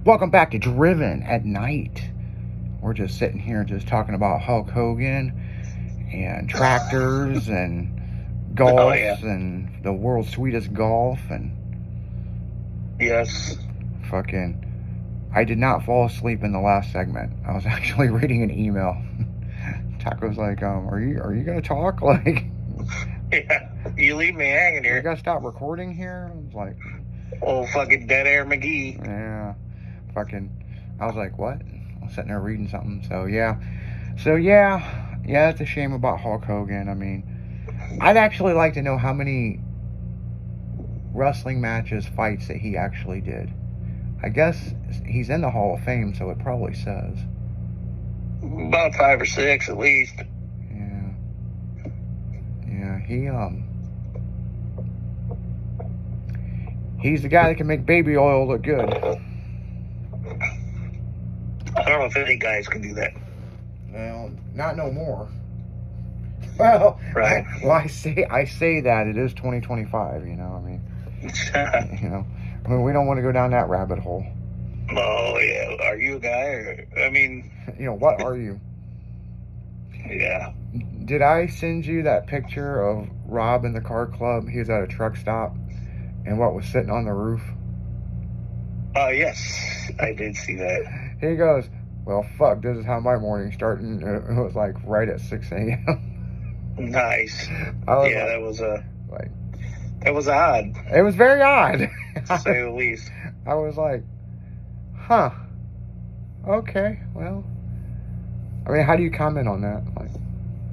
Welcome back to Driven at Night. We're just sitting here just talking about Hulk Hogan and tractors and golf and the world's sweetest golf and yes. Fucking I did not fall asleep in the last segment. I was actually reading an email. Taco's like, are you gonna talk? Like, yeah, you leave me hanging here. You gotta stop recording here? I was like, oh, fucking Dead Air McGee. Yeah. I was like, what? I was sitting there reading something. So yeah, it's a shame about Hulk Hogan. I mean, I'd actually like to know how many wrestling matches, fights that he actually did. I guess he's in the Hall of Fame, so it probably says about 5 or 6 at least. Yeah, he's the guy that can make baby oil look good. I don't know if any guys can do that. Well, not no more. Well, right. I say that it is 2025. You know, I mean, we don't want to go down that rabbit hole. Oh yeah, are you a guy? Or, I mean, what are you? Yeah. Did I send you that picture of Rob in the car club? He was at a truck stop, and what was sitting on the roof? Yes, I did see that. He goes, well, fuck, this is how my morning started. It was like right at 6 a.m. Nice. That was odd. It was very odd, to say the least. I was like, huh, okay, well, I mean, how do you comment on that? Like,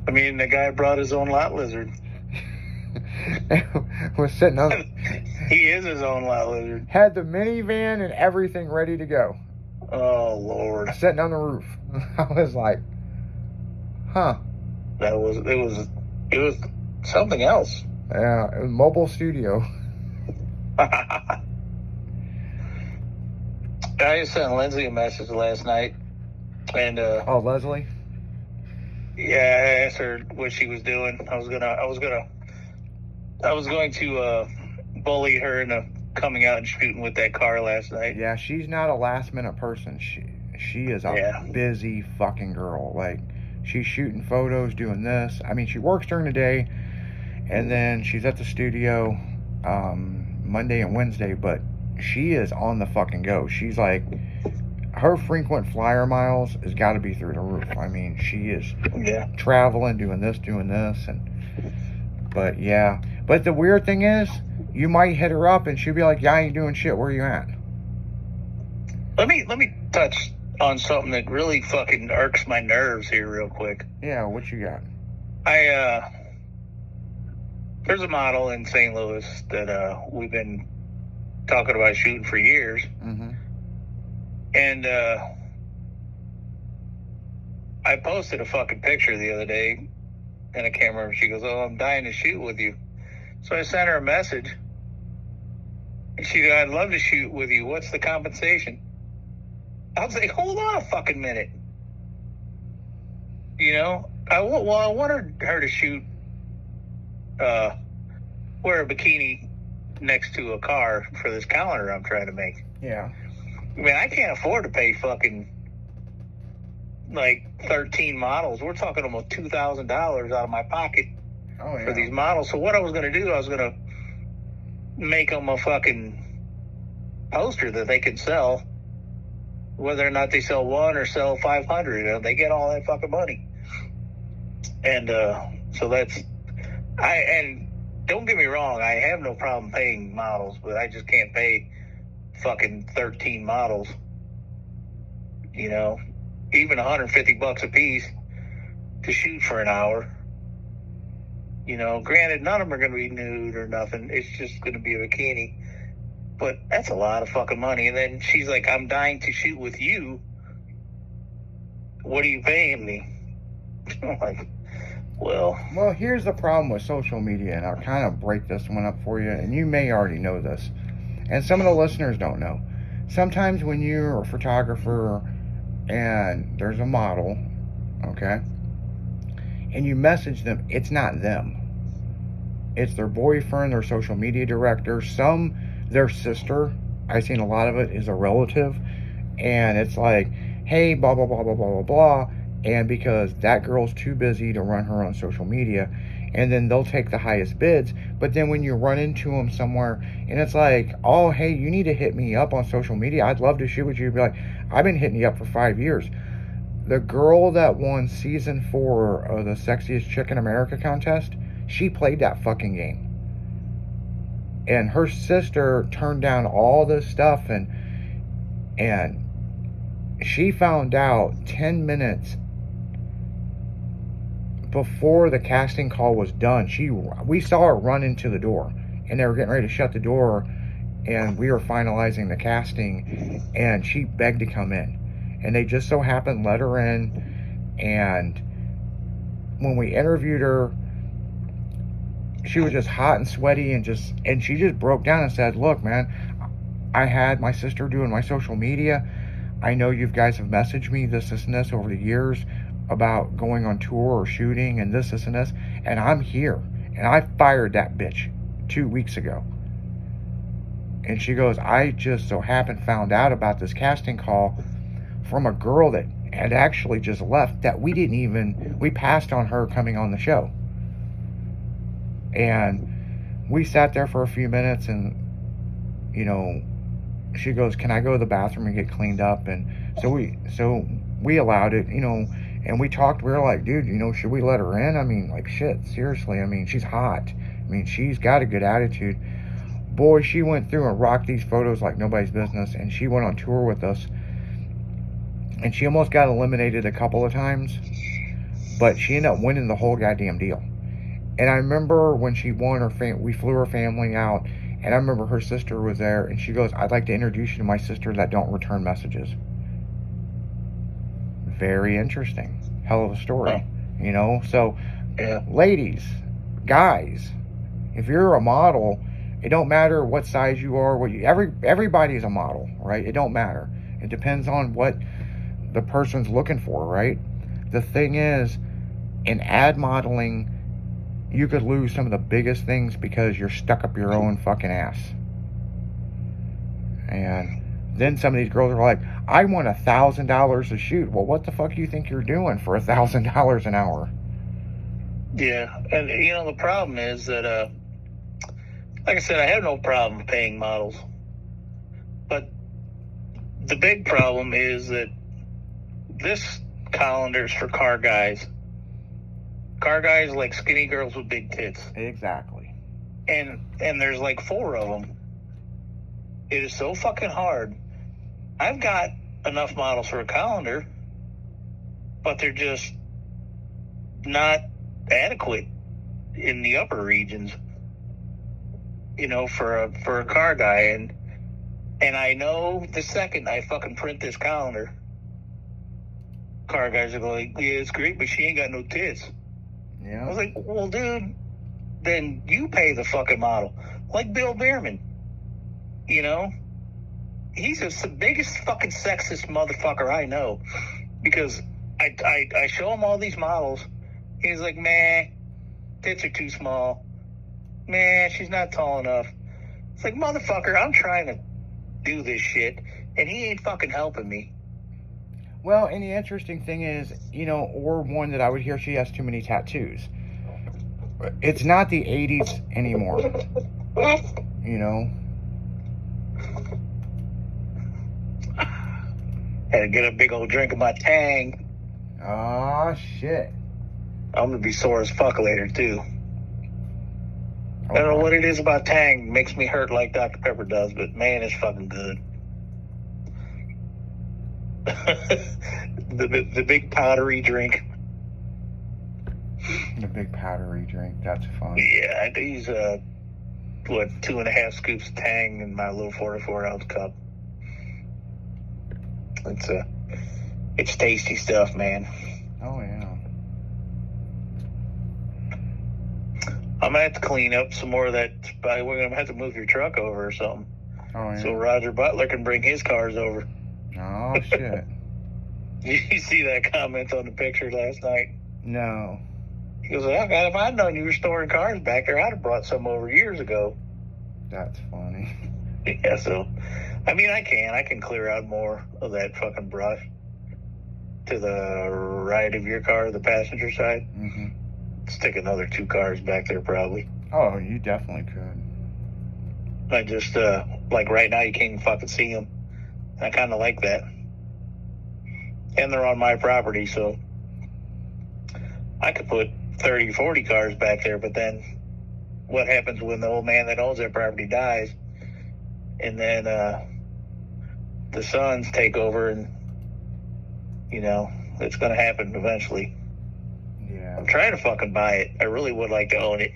I mean, the guy brought his own lot lizard. Was sitting on. He is his own lot lizard. Had the minivan and everything ready to go. Oh Lord! Sitting on the roof. I was like, huh. It was something else. Yeah, it was mobile studio. I sent Lindsay a message last night, and Leslie. Yeah, I asked her what she was doing. I was going to bully her into coming out and shooting with that car last night. Yeah, she's not a last minute person. She is a busy fucking girl. Like, she's shooting photos, doing this. I mean, she works during the day, and then she's at the studio Monday and Wednesday, but she is on the fucking go. She's like, her frequent flyer miles has got to be through the roof. I mean, she is traveling, doing this, but the weird thing is, you might hit her up and she'll be like, yeah, I ain't doing shit, where you at? Let me touch on something that really fucking irks my nerves here real quick. Yeah, what you got? There's a model in St. Louis that we've been talking about shooting for years. Mm-hmm. And I posted a fucking picture the other day in a camera, and she goes, oh, I'm dying to shoot with you. So I sent her a message, and she goes, I'd love to shoot with you. What's the compensation? I was like, hold on a fucking minute. I wanted her to shoot, wear a bikini next to a car for this calendar I'm trying to make. Yeah. I mean, I can't afford to pay fucking like 13 models. We're talking almost $2,000 out of my pocket for these models. So what I was going to do, I was going to make them a fucking poster that they could sell, whether or not they sell one or sell 500. They get all that fucking money. And so and don't get me wrong, I have no problem paying models, but I just can't pay fucking 13 models. Even $150 a piece to shoot for an hour. Granted, none of them are going to be nude or nothing. It's just going to be a bikini. But that's a lot of fucking money. And then she's like, I'm dying to shoot with you. What are you paying me? I'm like, well, here's the problem with social media, and I'll kind of break this one up for you, and you may already know this, and some of the listeners don't know. Sometimes when you're a photographer and there's a model, okay, and you message them, it's not them. It's their boyfriend, their social media director, their sister. I've seen a lot of it is a relative, And it's like, hey, blah, blah, blah, blah, blah, blah, blah. And because that girl's too busy to run her on social media, and then they'll take the highest bids. But then when you run into them somewhere, and it's like, oh, hey, you need to hit me up on social media. I'd love to shoot with you. Be like, I've been hitting you up for 5 years. The girl that won season 4 of the Sexiest Chick in America contest, she played that fucking game. And her sister turned down all this stuff, and she found out 10 minutes before the casting call was done. We saw her run into the door, and they were getting ready to shut the door, and we were finalizing the casting, and she begged to come in, and they just so happened let her in. And when we interviewed her, she was just hot and sweaty, and she just broke down and said, look, man, I had my sister doing my social media. I know you guys have messaged me this and this over the years about going on tour or shooting and this and this, and I'm here, and I fired that bitch 2 weeks ago. And she goes, I just so happened found out about this casting call from a girl that had actually just left, that we passed on her coming on the show. And we sat there for a few minutes, and she goes, can I go to the bathroom and get cleaned up? And so we allowed it, and we talked. We were like, dude, should we let her in? I mean, like, shit, seriously. I mean, she's hot. I mean, she's got a good attitude. Boy, she went through and rocked these photos like nobody's business, and she went on tour with us. And she almost got eliminated a couple of times, but she ended up winning the whole goddamn deal. And I remember when she won, we flew her family out, and I remember her sister was there, and she goes, I'd like to introduce you to my sister that don't return messages. Very interesting. Hell of a story. So yeah. Ladies, guys, if you're a model, it don't matter what size you are, everybody's a model, right? It don't matter. It depends on what the person's looking for, right? The thing is, in ad modeling, you could lose some of the biggest things because you're stuck up your own fucking ass. And then some of these girls are like, I want $1,000 a shoot. Well, what the fuck do you think you're doing for $1,000 an hour? Yeah, and the problem is that, like I said, I have no problem paying models. But the big problem is that this calendar's for car guys. Car guys like skinny girls with big tits. Exactly. And there's like 4 of them. It is so fucking hard. I've got enough models for a calendar, but they're just not adequate in the upper regions, for a car guy. And I know the second I fucking print this calendar, car guys are going, yeah, it's great, but she ain't got no tits. Yeah. I was like, well, dude, then you pay the fucking model. Like Bill Bierman. He's the biggest fucking sexist motherfucker I know. Because I show him all these models. He's like, man, tits are too small. Man, she's not tall enough. It's like, motherfucker, I'm trying to do this shit, and he ain't fucking helping me. Well, and the interesting thing is, or one that I would hear, she has too many tattoos. It's not the 80s anymore. Had to get a big old drink of my Tang. Oh, shit. I'm going to be sore as fuck later, too. I don't know what it is about Tang. It makes me hurt like Dr. Pepper does, but man, it's fucking good. the big powdery drink. The big powdery drink. That's fun. Yeah, I use 2.5 scoops of Tang in my little 44-ounce cup. It's tasty stuff, man. Oh yeah. I'm gonna have to clean up some more of that. We're gonna have to move your truck over or something. Oh yeah. So Roger Butler can bring his cars over. Oh shit. Did you see that comment on the picture last night? No. He goes, oh, God, if I'd known you were storing cars back there, I'd have brought some over years ago. That's funny. Yeah, so I mean, I can clear out more of that fucking brush to the right of your car, the passenger side. Mm-hmm. Stick another 2 cars back there probably. Oh, you definitely could. I just, like right now you can't even fucking see them. I kind of like that. And they're on my property, so I could put 30, 40 cars back there, but then what happens when the old man that owns that property dies and then the sons take over and, you know, it's going to happen eventually. Yeah. I'm trying to fucking buy it. I really would like to own it.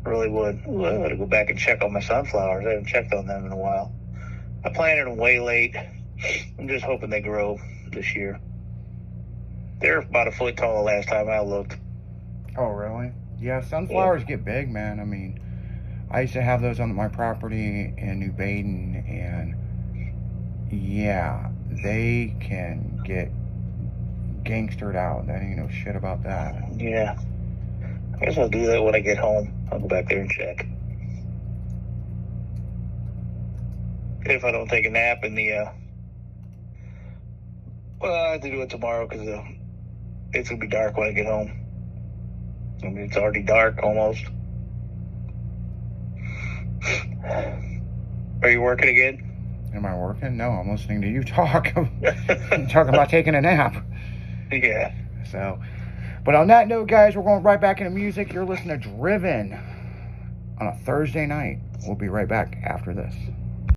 Really would. Ooh, I gotta go back and check on my sunflowers. I haven't checked on them in a while. I planted them way late. I'm just hoping they grow this year. They're about a foot tall last time I looked. Oh, really? Yeah, sunflowers get big, man. I mean, I used to have those on my property in New Baden, and yeah, they can get gangstered out. That ain't no shit about that. Yeah. I guess I'll do that when I get home. I'll go back there and check. If I don't take a nap in the, well, I have to do it tomorrow because it's going to be dark when I get home. I mean, it's already dark almost. Are you working again? Am I working? No, I'm listening to you talk. I'm talking about taking a nap. Yeah. So, but on that note, guys, we're going right back into music. You're listening to Driven on a Thursday night. We'll be right back after this.